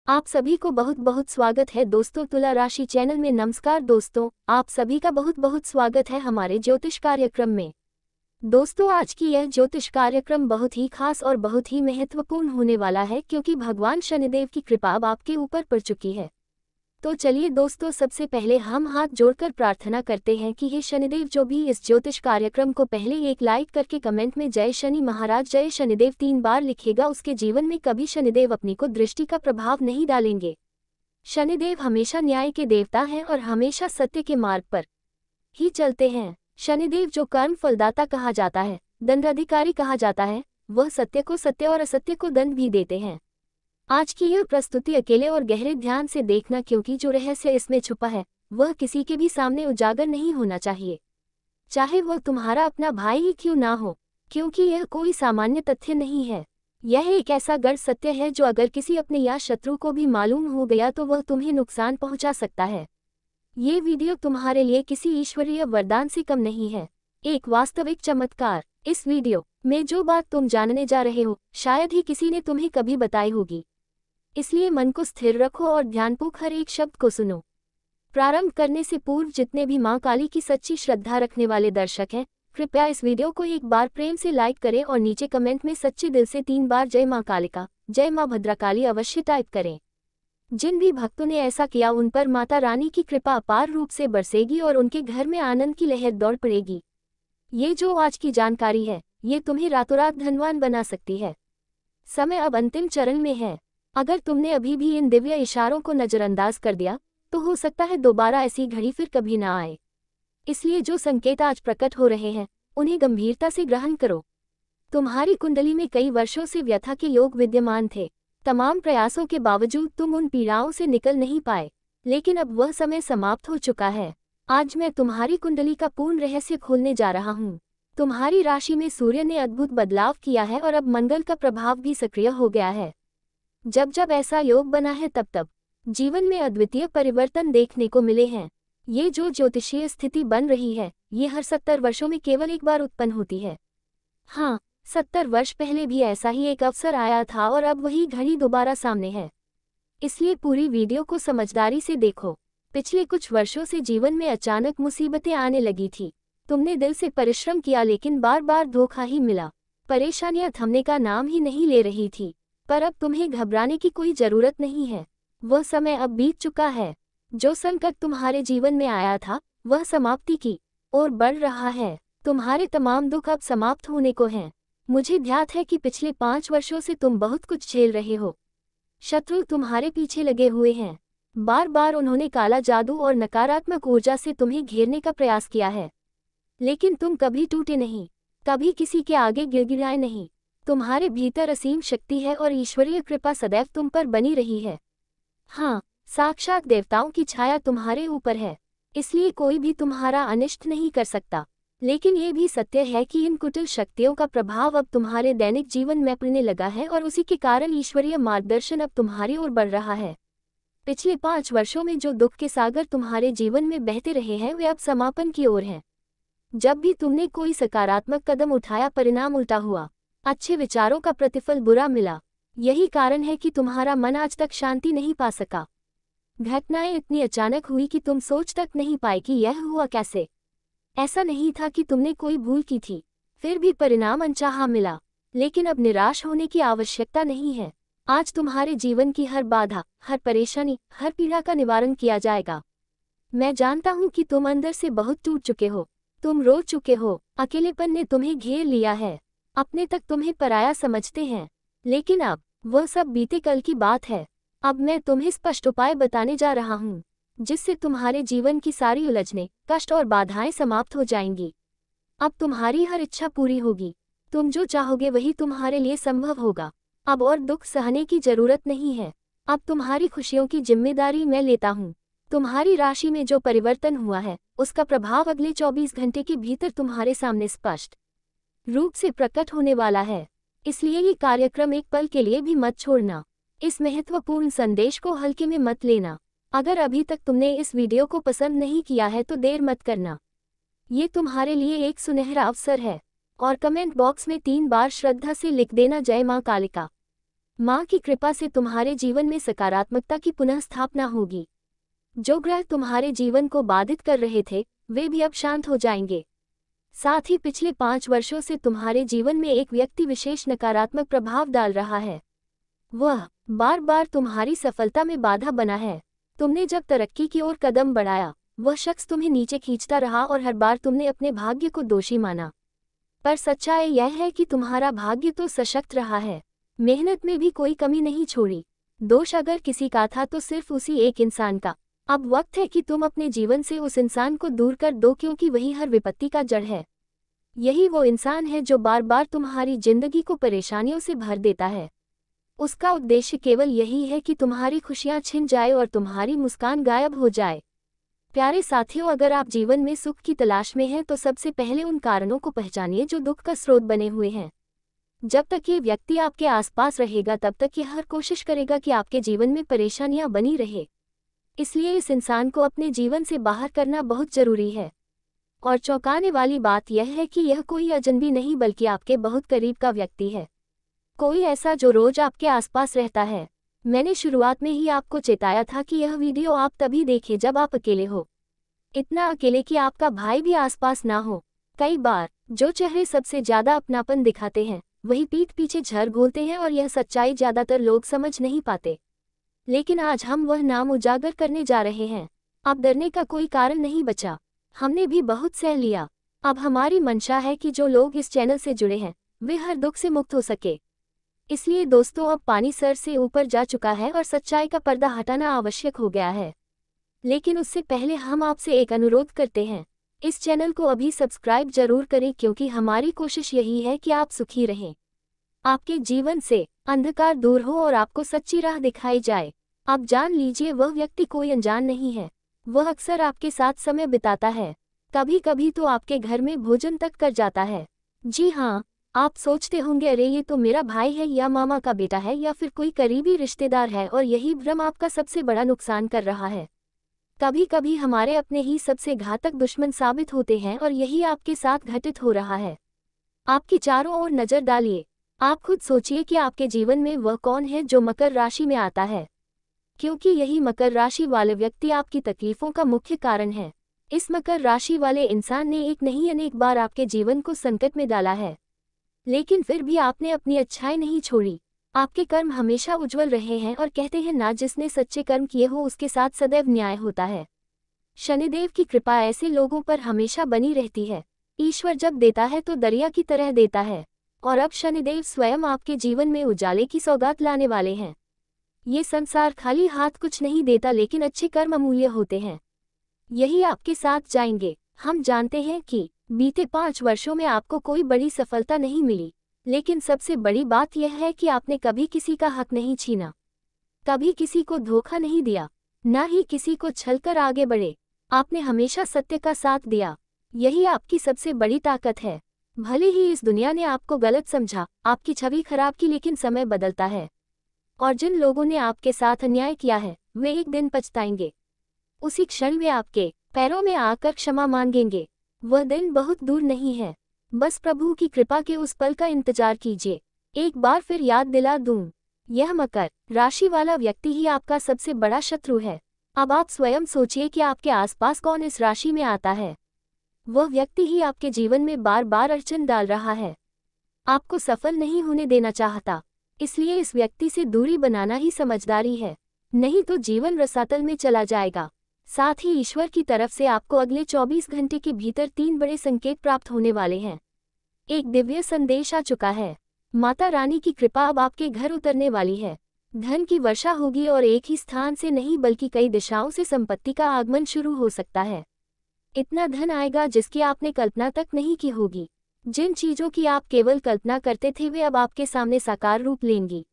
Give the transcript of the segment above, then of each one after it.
आप सभी को बहुत बहुत स्वागत है दोस्तों तुला राशि चैनल में। नमस्कार दोस्तों, आप सभी का बहुत बहुत स्वागत है हमारे ज्योतिष कार्यक्रम में। दोस्तों, आज की यह ज्योतिष कार्यक्रम बहुत ही खास और बहुत ही महत्वपूर्ण होने वाला है क्योंकि भगवान शनिदेव की कृपा अब आपके ऊपर पड़ चुकी है। तो चलिए दोस्तों, सबसे पहले हम हाथ जोड़कर प्रार्थना करते हैं कि हे शनिदेव, जो भी इस ज्योतिष कार्यक्रम को पहले एक लाइक करके कमेंट में जय शनि महाराज जय शनिदेव 3 बार लिखेगा, उसके जीवन में कभी शनिदेव अपनी को दृष्टि का प्रभाव नहीं डालेंगे। शनिदेव हमेशा न्याय के देवता हैं और हमेशा सत्य के मार्ग पर ही चलते हैं। शनिदेव जो कर्म फलदाता कहा जाता है, दंडाधिकारी कहा जाता है, वह सत्य को सत्य और असत्य को दंड भी देते हैं। आज की यह प्रस्तुति अकेले और गहरे ध्यान से देखना, क्योंकि जो रहस्य इसमें छुपा है वह किसी के भी सामने उजागर नहीं होना चाहिए, चाहे वह तुम्हारा अपना भाई ही क्यों ना हो, क्योंकि यह कोई सामान्य तथ्य नहीं है। यह एक ऐसा गढ़ सत्य है जो अगर किसी अपने या शत्रु को भी मालूम हो गया तो वह तुम्हें नुकसान पहुंचा सकता है। ये वीडियो तुम्हारे लिए किसी ईश्वरीय वरदान से कम नहीं है, एक वास्तविक चमत्कार। इस वीडियो में जो बात तुम जानने जा रहे हो शायद ही किसी ने तुम्हें कभी बताई होगी, इसलिए मन को स्थिर रखो और ध्यानपूर्वक हर एक शब्द को सुनो। प्रारंभ करने से पूर्व जितने भी मां काली की सच्ची श्रद्धा रखने वाले दर्शक हैं, कृपया इस वीडियो को एक बार प्रेम से लाइक करें और नीचे कमेंट में सच्चे दिल से 3 बार जय मां कालिका जय मां भद्रकाली अवश्य टाइप करें। जिन भी भक्तों ने ऐसा किया उन पर माता रानी की कृपा अपार रूप से बरसेगी और उनके घर में आनंद की लहर दौड़ पड़ेगी। ये जो आज की जानकारी है ये तुम्हें रातों रात धनवान बना सकती है। समय अब अंतिम चरण में है। अगर तुमने अभी भी इन दिव्य इशारों को नजरअंदाज कर दिया तो हो सकता है दोबारा ऐसी घड़ी फिर कभी ना आए। इसलिए जो संकेत आज प्रकट हो रहे हैं उन्हें गंभीरता से ग्रहण करो। तुम्हारी कुंडली में कई वर्षों से व्यथा के योग विद्यमान थे। तमाम प्रयासों के बावजूद तुम उन पीड़ाओं से निकल नहीं पाए, लेकिन अब वह समय समाप्त हो चुका है। आज मैं तुम्हारी कुंडली का पूर्ण रहस्य खोलने जा रहा हूँ। तुम्हारी राशि में सूर्य ने अद्भुत बदलाव किया है और अब मंगल का प्रभाव भी सक्रिय हो गया है। जब जब ऐसा योग बना है तब तब जीवन में अद्वितीय परिवर्तन देखने को मिले हैं। ये जो ज्योतिषीय स्थिति बन रही है ये हर 70 वर्षों में केवल एक बार उत्पन्न होती है। हाँ, 70 वर्ष पहले भी ऐसा ही एक अवसर आया था और अब वही घड़ी दोबारा सामने है। इसलिए पूरी वीडियो को समझदारी से देखो। पिछले कुछ वर्षों से जीवन में अचानक मुसीबतें आने लगी थी। तुमने दिल से परिश्रम किया लेकिन बार बार धोखा ही मिला। परेशानियां थमने का नाम ही नहीं ले रही थी, पर अब तुम्हें घबराने की कोई जरूरत नहीं है। वह समय अब बीत चुका है। जो संकट तुम्हारे जीवन में आया था वह समाप्ति की ओर बढ़ रहा है। तुम्हारे तमाम दुख अब समाप्त होने को हैं। मुझे ध्यात है कि पिछले 5 वर्षों से तुम बहुत कुछ झेल रहे हो। शत्रु तुम्हारे पीछे लगे हुए हैं। बार बार उन्होंने काला जादू और नकारात्मक ऊर्जा से तुम्हें घेरने का प्रयास किया है, लेकिन तुम कभी टूटे नहीं, कभी किसी के आगे गिड़गिड़ाए नहीं। तुम्हारे भीतर असीम शक्ति है और ईश्वरीय कृपा सदैव तुम पर बनी रही है। हाँ, साक्षात देवताओं की छाया तुम्हारे ऊपर है, इसलिए कोई भी तुम्हारा अनिष्ट नहीं कर सकता। लेकिन ये भी सत्य है कि इन कुटिल शक्तियों का प्रभाव अब तुम्हारे दैनिक जीवन में पड़ने लगा है और उसी के कारण ईश्वरीय मार्गदर्शन अब तुम्हारी ओर बढ़ रहा है। पिछले 5 वर्षों में जो दुख के सागर तुम्हारे जीवन में बहते रहे हैं वे अब समापन की ओर हैं। जब भी तुमने कोई सकारात्मक कदम उठाया परिणाम उल्टा हुआ, अच्छे विचारों का प्रतिफल बुरा मिला। यही कारण है कि तुम्हारा मन आज तक शांति नहीं पा सका। घटनाएं इतनी अचानक हुई कि तुम सोच तक नहीं पाए कि यह हुआ कैसे। ऐसा नहीं था कि तुमने कोई भूल की थी, फिर भी परिणाम अनचाहा मिला। लेकिन अब निराश होने की आवश्यकता नहीं है। आज तुम्हारे जीवन की हर बाधा, हर परेशानी, हर पीड़ा का निवारण किया जाएगा। मैं जानता हूँ कि तुम अंदर से बहुत टूट चुके हो, तुम रो चुके हो, अकेलेपन ने तुम्हें घेर लिया है, अपने तक तुम्हें पराया समझते हैं। लेकिन अब वह सब बीते कल की बात है। अब मैं तुम्हें स्पष्ट उपाय बताने जा रहा हूँ जिससे तुम्हारे जीवन की सारी उलझनें, कष्ट और बाधाएं समाप्त हो जाएंगी। अब तुम्हारी हर इच्छा पूरी होगी। तुम जो चाहोगे वही तुम्हारे लिए संभव होगा। अब और दुख सहने की जरूरत नहीं है। अब तुम्हारी खुशियों की जिम्मेदारी मैं लेता हूँ। तुम्हारी राशि में जो परिवर्तन हुआ है उसका प्रभाव अगले 24 घंटे के भीतर तुम्हारे सामने स्पष्ट रूप से प्रकट होने वाला है। इसलिए ये कार्यक्रम एक पल के लिए भी मत छोड़ना। इस महत्वपूर्ण संदेश को हल्के में मत लेना। अगर अभी तक तुमने इस वीडियो को पसंद नहीं किया है तो देर मत करना। ये तुम्हारे लिए एक सुनहरा अवसर है और कमेंट बॉक्स में 3 बार श्रद्धा से लिख देना जय मां कालिका। माँ की कृपा से तुम्हारे जीवन में सकारात्मकता की पुनः स्थापना होगी। जो ग्रह तुम्हारे जीवन को बाधित कर रहे थे, वे भी अब शांत हो जाएंगे। साथ ही पिछले 5 वर्षों से तुम्हारे जीवन में एक व्यक्ति विशेष नकारात्मक प्रभाव डाल रहा है। वह बार बार तुम्हारी सफलता में बाधा बना है। तुमने जब तरक्की की ओर कदम बढ़ाया, वह शख्स तुम्हें नीचे खींचता रहा और हर बार तुमने अपने भाग्य को दोषी माना। पर सच्चाई यह है कि तुम्हारा भाग्य तो सशक्त रहा है, मेहनत में भी कोई कमी नहीं छोड़ी। दोष अगर किसी का था तो सिर्फ उसी एक इंसान का। अब वक्त है कि तुम अपने जीवन से उस इंसान को दूर कर दो, क्योंकि वही हर विपत्ति का जड़ है। यही वो इंसान है जो बार बार तुम्हारी जिंदगी को परेशानियों से भर देता है। उसका उद्देश्य केवल यही है कि तुम्हारी खुशियां छिन जाए और तुम्हारी मुस्कान गायब हो जाए। प्यारे साथियों, अगर आप जीवन में सुख की तलाश में हैं तो सबसे पहले उन कारणों को पहचानिए जो दुख का स्रोत बने हुए हैं। जब तक ये व्यक्ति आपके आसपास रहेगा तब तक ये हर कोशिश करेगा कि आपके जीवन में परेशानियां बनी रहे। इसलिए इस इंसान को अपने जीवन से बाहर करना बहुत जरूरी है। और चौंकाने वाली बात यह है कि यह कोई अजनबी नहीं बल्कि आपके बहुत करीब का व्यक्ति है। कोई ऐसा जो रोज आपके आसपास रहता है। मैंने शुरुआत में ही आपको चेताया था कि यह वीडियो आप तभी देखें जब आप अकेले हो। इतना अकेले कि आपका भाई भी आसपास ना हो। कई बार जो चेहरे सबसे ज्यादा अपनापन दिखाते हैं वही पीठ पीछे झर घोलते हैं और यह सच्चाई ज्यादातर लोग समझ नहीं पाते। लेकिन आज हम वह नाम उजागर करने जा रहे हैं। अब डरने का कोई कारण नहीं बचा। हमने भी बहुत सह लिया। अब हमारी मंशा है कि जो लोग इस चैनल से जुड़े हैं वे हर दुख से मुक्त हो सके। इसलिए दोस्तों, अब पानी सर से ऊपर जा चुका है और सच्चाई का पर्दा हटाना आवश्यक हो गया है। लेकिन उससे पहले हम आपसे एक अनुरोध करते हैं, इस चैनल को अभी सब्सक्राइब जरूर करें, क्योंकि हमारी कोशिश यही है कि आप सुखी रहें, आपके जीवन से अंधकार दूर हो और आपको सच्ची राह दिखाई जाए। अब जान लीजिए, वह व्यक्ति कोई अनजान नहीं है। वह अक्सर आपके साथ समय बिताता है, कभी कभी तो आपके घर में भोजन तक कर जाता है। जी हाँ, आप सोचते होंगे, अरे ये तो मेरा भाई है या मामा का बेटा है या फिर कोई करीबी रिश्तेदार है, और यही भ्रम आपका सबसे बड़ा नुकसान कर रहा है। कभी कभी हमारे अपने ही सबसे घातक दुश्मन साबित होते हैं और यही आपके साथ घटित हो रहा है। आपकी चारों ओर नजर डालिए। आप खुद सोचिए कि आपके जीवन में वह कौन है जो मकर राशि में आता है, क्योंकि यही मकर राशि वाले व्यक्ति आपकी तकलीफों का मुख्य कारण है। इस मकर राशि वाले इंसान ने एक नहीं अनेक बार आपके जीवन को संकट में डाला है, लेकिन फिर भी आपने अपनी अच्छाई नहीं छोड़ी। आपके कर्म हमेशा उज्जवल रहे हैं और कहते हैं ना, जिसने सच्चे कर्म किए हो उसके साथ सदैव न्याय होता है। शनिदेव की कृपा ऐसे लोगों पर हमेशा बनी रहती है। ईश्वर जब देता है तो दरिया की तरह देता है, और अब शनिदेव स्वयं आपके जीवन में उजाले की सौगात लाने वाले हैं। ये संसार खाली हाथ कुछ नहीं देता, लेकिन अच्छे कर्म अमूल्य होते हैं। यही आपके साथ जाएंगे। हम जानते हैं कि बीते 5 वर्षों में आपको कोई बड़ी सफलता नहीं मिली, लेकिन सबसे बड़ी बात यह है कि आपने कभी किसी का हक नहीं छीना, कभी किसी को धोखा नहीं दिया, न ही किसी को छलकर आगे बढ़े। आपने हमेशा सत्य का साथ दिया। यही आपकी सबसे बड़ी ताकत है। भले ही इस दुनिया ने आपको गलत समझा, आपकी छवि खराब की, लेकिन समय बदलता है, और जिन लोगों ने आपके साथ अन्याय किया है वे एक दिन पछताएंगे। उसी क्षण वे आपके पैरों में आकर क्षमा मांगेंगे। वह दिन बहुत दूर नहीं है। बस प्रभु की कृपा के उस पल का इंतजार कीजिए। एक बार फिर याद दिला दूं, यह मकर राशि वाला व्यक्ति ही आपका सबसे बड़ा शत्रु है। अब आप स्वयं सोचिए कि आपके आसपास कौन इस राशि में आता है। वह व्यक्ति ही आपके जीवन में बार बार अड़चन डाल रहा है, आपको सफल नहीं होने देना चाहता। इसलिए इस व्यक्ति से दूरी बनाना ही समझदारी है, नहीं तो जीवन रसातल में चला जाएगा। साथ ही ईश्वर की तरफ से आपको अगले 24 घंटे के भीतर 3 बड़े संकेत प्राप्त होने वाले हैं। एक दिव्य संदेश आ चुका है। माता रानी की कृपा अब आपके घर उतरने वाली है। धन की वर्षा होगी और एक ही स्थान से नहीं बल्कि कई दिशाओं से संपत्ति का आगमन शुरू हो सकता है। इतना धन आएगा जिसकी आपने कल्पना तक नहीं की होगी। जिन चीजों की आप केवल कल्पना करते थे वे अब आपके सामने साकार रूप लेंगी।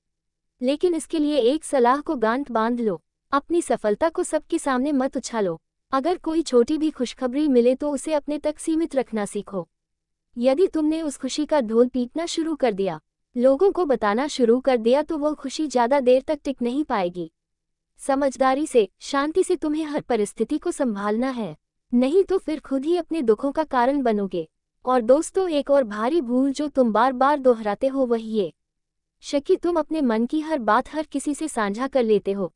लेकिन इसके लिए एक सलाह को गांठ बांध लो, अपनी सफलता को सबके सामने मत उछालो। अगर कोई छोटी भी खुशखबरी मिले तो उसे अपने तक सीमित रखना सीखो। यदि तुमने उस खुशी का ढोल पीटना शुरू कर दिया, लोगों को बताना शुरू कर दिया, तो वह खुशी ज्यादा देर तक टिक नहीं पाएगी। समझदारी से, शांति से तुम्हें हर परिस्थिति को संभालना है, नहीं तो फिर खुद ही अपने दुखों का कारण बनोगे। और दोस्तों, एक और भारी भूल जो तुम बार बार दोहराते हो वही ये शकी, तुम अपने मन की हर बात हर किसी से साझा कर लेते हो।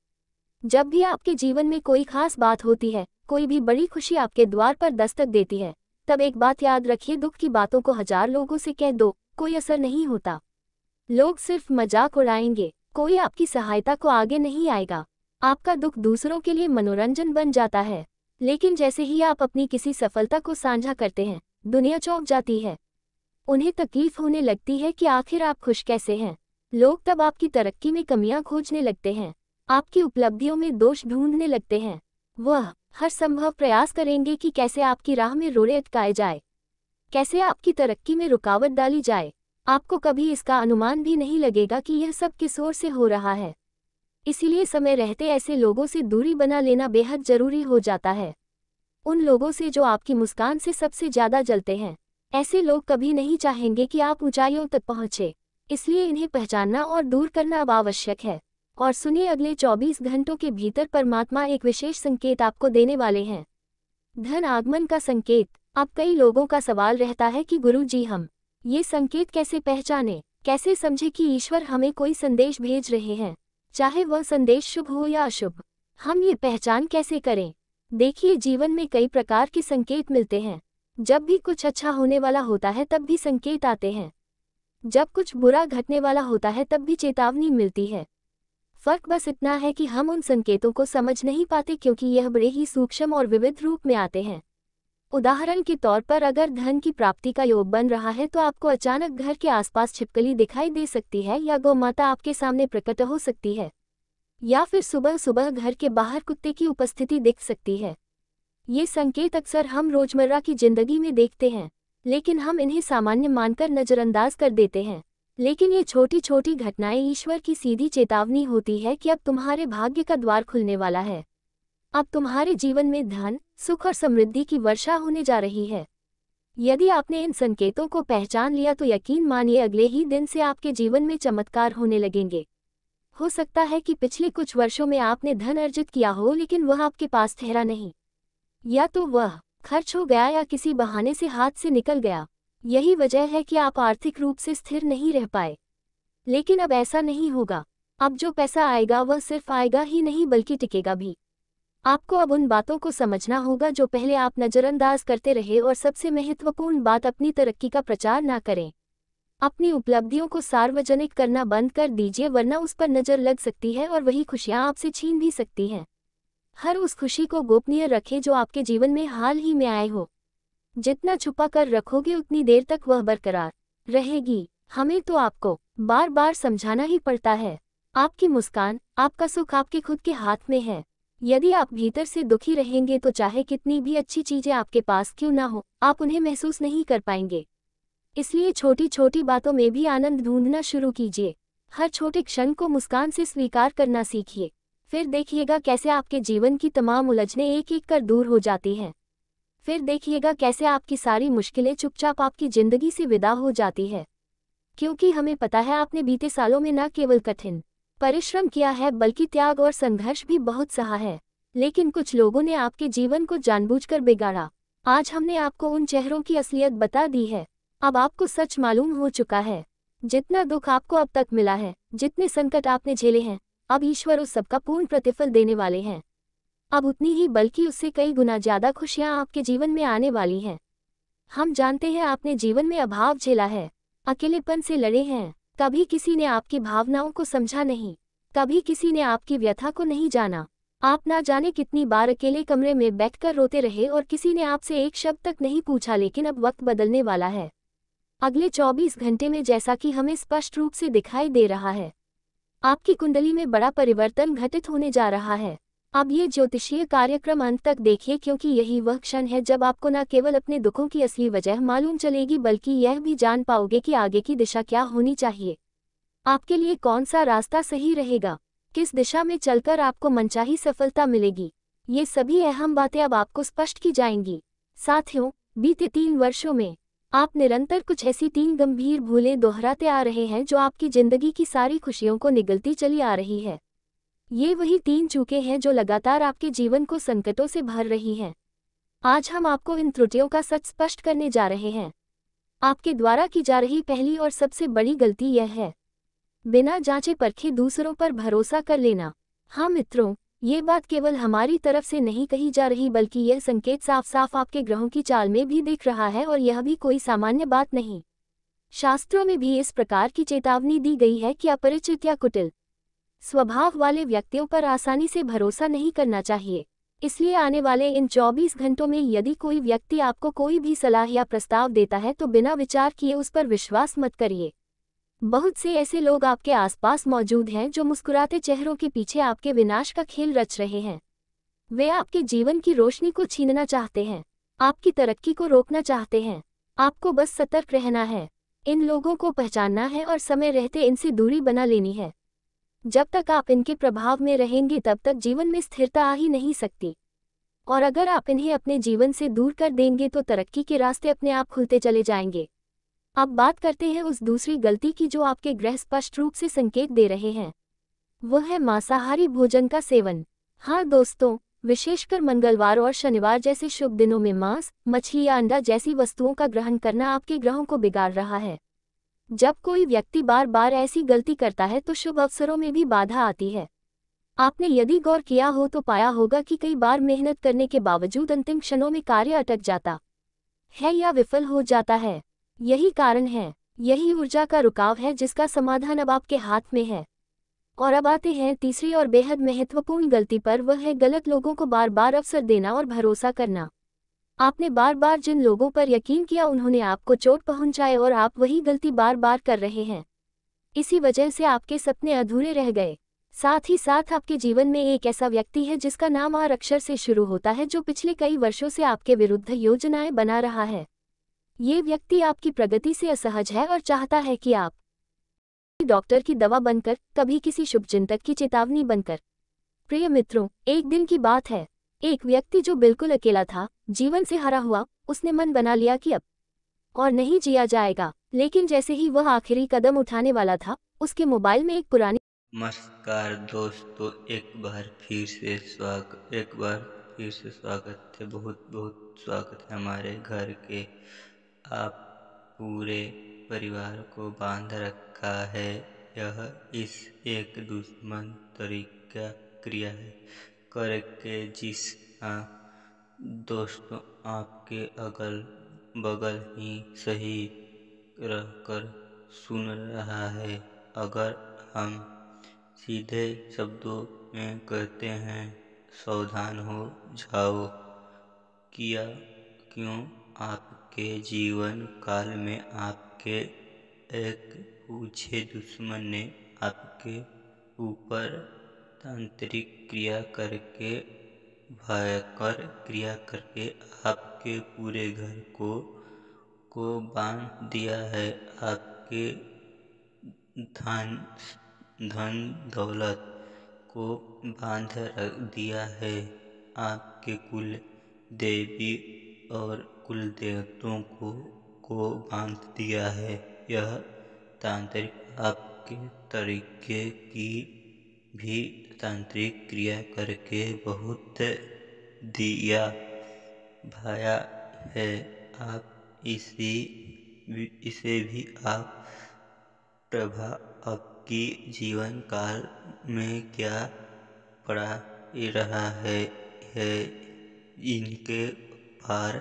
जब भी आपके जीवन में कोई खास बात होती है, कोई भी बड़ी खुशी आपके द्वार पर दस्तक देती है, तब एक बात याद रखिए, दुख की बातों को 1000 लोगों से कह दो, कोई असर नहीं होता। लोग सिर्फ मजाक उड़ाएंगे, कोई आपकी सहायता को आगे नहीं आएगा। आपका दुख दूसरों के लिए मनोरंजन बन जाता है, लेकिन जैसे ही आप अपनी किसी सफलता को साझा करते हैं, दुनिया चौंक जाती है। उन्हें तकलीफ होने लगती है कि आखिर आप खुश कैसे हैं। लोग तब आपकी तरक्की में कमियां खोजने लगते हैं, आपकी उपलब्धियों में दोष ढूंढने लगते हैं। वह हर संभव प्रयास करेंगे कि कैसे आपकी राह में रोड़े अटकाए जाए, कैसे आपकी तरक्की में रुकावट डाली जाए। आपको कभी इसका अनुमान भी नहीं लगेगा कि यह सब किस ओर से हो रहा है। इसीलिए समय रहते ऐसे लोगों से दूरी बना लेना बेहद जरूरी हो जाता है। उन लोगों से जो आपकी मुस्कान से सबसे ज्यादा जलते हैं। ऐसे लोग कभी नहीं चाहेंगे कि आप ऊंचाइयों तक पहुंचे, इसलिए इन्हें पहचानना और दूर करना अब आवश्यक है। और सुनिए, अगले 24 घंटों के भीतर परमात्मा एक विशेष संकेत आपको देने वाले हैं। धन आगमन का संकेत। अब कई लोगों का सवाल रहता है कि गुरुजी, हम ये संकेत कैसे पहचाने, कैसे समझे कि ईश्वर हमें कोई संदेश भेज रहे हैं, चाहे वह संदेश शुभ हो या अशुभ। हम ये पहचान कैसे करें? देखिए, जीवन में कई प्रकार के संकेत मिलते हैं। जब भी कुछ अच्छा होने वाला होता है तब भी संकेत आते हैं, जब कुछ बुरा घटने वाला होता है तब भी चेतावनी मिलती है। फर्क बस इतना है कि हम उन संकेतों को समझ नहीं पाते, क्योंकि यह बड़े ही सूक्ष्म और विविध रूप में आते हैं। उदाहरण के तौर पर, अगर धन की प्राप्ति का योग बन रहा है तो आपको अचानक घर के आसपास छिपकली दिखाई दे सकती है, या गौ माता आपके सामने प्रकट हो सकती है, या फिर सुबह सुबह घर के बाहर कुत्ते की उपस्थिति दिख सकती है। ये संकेत अक्सर हम रोजमर्रा की जिंदगी में देखते हैं, लेकिन हम इन्हें सामान्य मानकर नजरअंदाज कर देते हैं। लेकिन ये छोटी छोटी घटनाएं ईश्वर की सीधी चेतावनी होती है कि अब तुम्हारे भाग्य का द्वार खुलने वाला है। अब तुम्हारे जीवन में धन, सुख और समृद्धि की वर्षा होने जा रही है। यदि आपने इन संकेतों को पहचान लिया तो यकीन मानिए, अगले ही दिन से आपके जीवन में चमत्कार होने लगेंगे। हो सकता है कि पिछले कुछ वर्षों में आपने धन अर्जित किया हो, लेकिन वह आपके पास ठहरा नहीं, या तो वह खर्च हो गया या किसी बहाने से हाथ से निकल गया। यही वजह है कि आप आर्थिक रूप से स्थिर नहीं रह पाए। लेकिन अब ऐसा नहीं होगा। अब जो पैसा आएगा वह सिर्फ आएगा ही नहीं, बल्कि टिकेगा भी। आपको अब उन बातों को समझना होगा जो पहले आप नजरअंदाज करते रहे, और सबसे महत्वपूर्ण बात, अपनी तरक्की का प्रचार ना करें। अपनी उपलब्धियों को सार्वजनिक करना बंद कर दीजिए, वरना उस पर नजर लग सकती है और वही खुशियां आपसे छीन भी सकती हैं। हर उस खुशी को गोपनीय रखें जो आपके जीवन में हाल ही में आए हो। जितना छुपा कर रखोगे उतनी देर तक वह बरकरार रहेगी। हमें तो आपको बार बार समझाना ही पड़ता है। आपकी मुस्कान, आपका सुख आपके खुद के हाथ में है। यदि आप भीतर से दुखी रहेंगे तो चाहे कितनी भी अच्छी चीजें आपके पास क्यों ना हो, आप उन्हें महसूस नहीं कर पाएंगे। इसलिए छोटी छोटी बातों में भी आनंद ढूंढना शुरू कीजिए। हर छोटे क्षण को मुस्कान से स्वीकार करना सीखिए। फिर देखिएगा कैसे आपके जीवन की तमाम उलझनें एक एक कर दूर हो जाती हैं। फिर देखिएगा कैसे आपकी सारी मुश्किलें चुपचाप आपकी जिंदगी से विदा हो जाती है। क्योंकि हमें पता है आपने बीते सालों में न केवल कठिन परिश्रम किया है, बल्कि त्याग और संघर्ष भी बहुत सहा है। लेकिन कुछ लोगों ने आपके जीवन को जानबूझकर बिगाड़ा। आज हमने आपको उन चेहरों की असलियत बता दी है। अब आपको सच मालूम हो चुका है। जितना दुख आपको अब तक मिला है, जितने संकट आपने झेले हैं, अब ईश्वर उस सबका पूर्ण प्रतिफल देने वाले हैं। अब उतनी ही बल्कि उससे कई गुना ज्यादा खुशियां आपके जीवन में आने वाली हैं। हम जानते हैं आपने जीवन में अभाव झेला है, अकेलेपन से लड़े हैं। कभी किसी ने आपकी भावनाओं को समझा नहीं, कभी किसी ने आपकी व्यथा को नहीं जाना। आप ना जाने कितनी बार अकेले कमरे में बैठकर रोते रहे और किसी ने आपसे एक शब्द तक नहीं पूछा। लेकिन अब वक्त बदलने वाला है। अगले 24 घंटे में, जैसा कि हमें स्पष्ट रूप से दिखाई दे रहा है, आपकी कुंडली में बड़ा परिवर्तन घटित होने जा रहा है। अब ये ज्योतिषीय कार्यक्रम अंत तक देखिए, क्योंकि यही वह क्षण है जब आपको न केवल अपने दुखों की असली वजह मालूम चलेगी, बल्कि यह भी जान पाओगे कि आगे की दिशा क्या होनी चाहिए। आपके लिए कौन सा रास्ता सही रहेगा, किस दिशा में चलकर आपको मनचाही सफलता मिलेगी। ये सभी अहम बातें अब आपको स्पष्ट की जाएंगी। साथियों, बीते 3 वर्षों में आप निरंतर कुछ ऐसी 3 गंभीर भूलें दोहराते आ रहे हैं जो आपकी जिंदगी की सारी खुशियों को निगलती चली आ रही है। ये वही 3 चूकें हैं जो लगातार आपके जीवन को संकटों से भर रही हैं। आज हम आपको इन त्रुटियों का सच स्पष्ट करने जा रहे हैं। आपके द्वारा की जा रही पहली और सबसे बड़ी गलती यह है, बिना जांचे परखे दूसरों पर भरोसा कर लेना। हाँ मित्रों, ये बात केवल हमारी तरफ से नहीं कही जा रही, बल्कि यह संकेत साफ साफ आपके ग्रहों की चाल में भी दिख रहा है, और यह भी कोई सामान्य बात नहीं। शास्त्रों में भी इस प्रकार की चेतावनी दी गई है कि अपरिचित या कुटिल स्वभाव वाले व्यक्तियों पर आसानी से भरोसा नहीं करना चाहिए। इसलिए आने वाले इन 24 घंटों में यदि कोई व्यक्ति आपको कोई भी सलाह या प्रस्ताव देता है तो बिना विचार किए उस पर विश्वास मत करिए। बहुत से ऐसे लोग आपके आसपास मौजूद हैं जो मुस्कुराते चेहरों के पीछे आपके विनाश का खेल रच रहे हैं। वे आपके जीवन की रोशनी को छीनना चाहते हैं, आपकी तरक्की को रोकना चाहते हैं। आपको बस सतर्क रहना है, इन लोगों को पहचानना है और समय रहते इनसे दूरी बना लेनी है। जब तक आप इनके प्रभाव में रहेंगे तब तक जीवन में स्थिरता आ ही नहीं सकती, और अगर आप इन्हें अपने जीवन से दूर कर देंगे तो तरक्की के रास्ते अपने आप खुलते चले जाएंगे। अब बात करते हैं उस दूसरी गलती की जो आपके ग्रह स्पष्ट रूप से संकेत दे रहे हैं। वह है मांसाहारी भोजन का सेवन। हाँ दोस्तों, विशेषकर मंगलवार और शनिवार जैसे शुभ दिनों में मांस, मछली या अंडा जैसी वस्तुओं का ग्रहण करना आपके ग्रहों को बिगाड़ रहा है। जब कोई व्यक्ति बार बार ऐसी गलती करता है तो शुभ अवसरों में भी बाधा आती है। आपने यदि गौर किया हो तो पाया होगा कि कई बार मेहनत करने के बावजूद अंतिम क्षणों में कार्य अटक जाता है या विफल हो जाता है। यही कारण है, यही ऊर्जा का रुकाव है जिसका समाधान अब आपके हाथ में है। और अब आते हैं तीसरी और बेहद महत्वपूर्ण गलती पर, वह है गलत लोगों को बार बार अवसर देना और भरोसा करना। आपने बार बार जिन लोगों पर यकीन किया उन्होंने आपको चोट पहुंचाई और आप वही गलती बार बार कर रहे हैं। इसी वजह से आपके सपने अधूरे रह गए। साथ ही साथ आपके जीवन में एक ऐसा व्यक्ति है जिसका नाम आर अक्षर से शुरू होता है, जो पिछले कई वर्षों से आपके विरुद्ध योजनाएं बना रहा है। ये व्यक्ति आपकी प्रगति से असहज है और चाहता है कि आप डॉक्टर की दवा बनकर, कभी किसी शुभचिंतक की चेतावनी बनकर। प्रिय मित्रों, एक दिन की बात है, एक व्यक्ति जो बिल्कुल अकेला था, जीवन से हरा हुआ, उसने मन बना लिया कि अब और नहीं जिया जाएगा। लेकिन जैसे ही वह आखिरी कदम उठाने वाला था, उसके मोबाइल में एक पुरानी नमस्कार दोस्तों, एक बार फिर से स्वागत है। बहुत बहुत स्वागत है हमारे घर के। आप पूरे परिवार को बांध रखा है। यह इस एक दुश्मन तरीका क्रिया है करके जिस दोस्तों आपके अगल बगल ही सही रहकर सुन रहा है। अगर हम सीधे शब्दों में कहते हैं, सावधान हो जाओ। किया क्यों आपके जीवन काल में आपके एक पूछे दुश्मन ने आपके ऊपर तांत्रिक क्रिया करके, भयंकर क्रिया करके आपके पूरे घर को बांध दिया है। आपके धन धन दौलत को बांध रख दिया है। आपके कुल देवी और कुल देवताओं को बांध दिया है। यह तांत्रिक आपके तरीके की भी तांत्रिक क्रिया करके बहुत दिया भाया है। आप इसे भी आप प्रभा आपकी जीवन काल में क्या पड़ा रहा है इनके पार